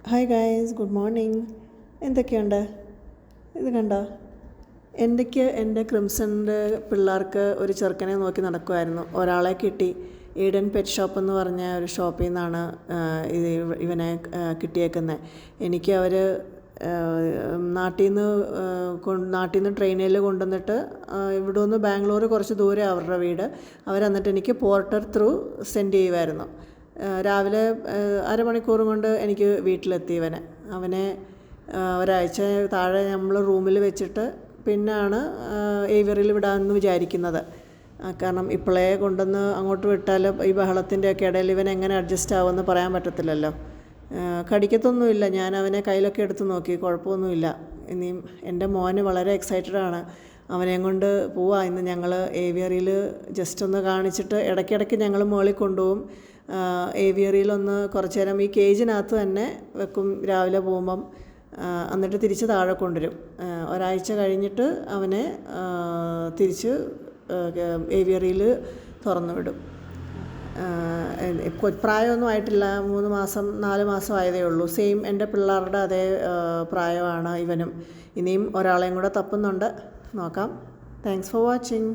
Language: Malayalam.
Hi guys, good morning. എന്തൊക്കെയുണ്ട്? ഇത് കണ്ടോ? എൻ്റെ ക്രിംസണിൻ്റെ പിള്ളേർക്ക് ഒരു ചെറുക്കനെ നോക്കി നടക്കുമായിരുന്നു. ഒരാളെ കിട്ടി. ഈഡൻ പെറ്റ് ഷോപ്പ് എന്ന് പറഞ്ഞ ഒരു ഷോപ്പിൽ നിന്നാണ് ഇവനെ കിട്ടിയേക്കുന്നത്. എനിക്ക് അവർ നാട്ടിൽ നിന്ന് ട്രെയിനിൽ കൊണ്ടുവന്നിട്ട് ഇവിടെ നിന്ന് ബാംഗ്ലൂർ കുറച്ച് ദൂരെ അവരുടെ വീട്. അവരെന്നിട്ട് എനിക്ക് പോർട്ടർ ത്രൂ സെൻഡ് ചെയ്യുമായിരുന്നു. രാവിലെ അരമണിക്കൂർ കൊണ്ട് എനിക്ക് വീട്ടിലെത്തി. അവനെ ഒരാഴ്ച താഴെ നമ്മൾ റൂമിൽ വെച്ചിട്ട് പിന്നാണ് ഏവിയറിയിൽ വിടാമെന്ന് വിചാരിക്കുന്നത്. കാരണം ഇപ്പോഴേ കൊണ്ടുവന്ന് അങ്ങോട്ട് വിട്ടാൽ ഈ ബഹളത്തിൻ്റെയൊക്കെ ഇടയിൽ ഇവൻ എങ്ങനെ അഡ്ജസ്റ്റ് ആവുമെന്ന് പറയാൻ പറ്റത്തില്ലല്ലോ. കടിക്കത്തൊന്നുമില്ല. ഞാൻ അവനെ കയ്യിലൊക്കെ എടുത്ത് നോക്കി, കുഴപ്പമൊന്നുമില്ല. ഇനിയും എൻ്റെ മോന് വളരെ എക്സൈറ്റഡാണ്. അവനെയും കൊണ്ട് പോവാം. ഇന്ന് ഞങ്ങൾ ഏവിയറിയിൽ ജസ്റ്റ് ഒന്ന് കാണിച്ചിട്ട് ഇടയ്ക്കിടയ്ക്ക് ഞങ്ങൾ മുകളിൽ കൊണ്ടുപോകും. ഏവിയറിയിലൊന്ന് കുറച്ച് നേരം ഈ കേജിനകത്ത് തന്നെ വെക്കും രാവിലെ പോകുമ്പം. എന്നിട്ട് തിരിച്ച് താഴെ കൊണ്ടുവരും. ഒരാഴ്ച കഴിഞ്ഞിട്ട് അവനെ തിരിച്ച് ഏവിയറിയിൽ തുറന്നു വിടും. പ്രായമൊന്നും ആയിട്ടില്ല. 3 മാസം 4 മാസം ആയതേ ഉള്ളൂ. സെയിം എൻ്റെ പിള്ളേരുടെ അതേ പ്രായമാണ് ഇവനും. ഇനിയും ഒരാളെയും കൂടെ തപ്പുന്നുണ്ട്. നോക്കാം. Thanks for watching.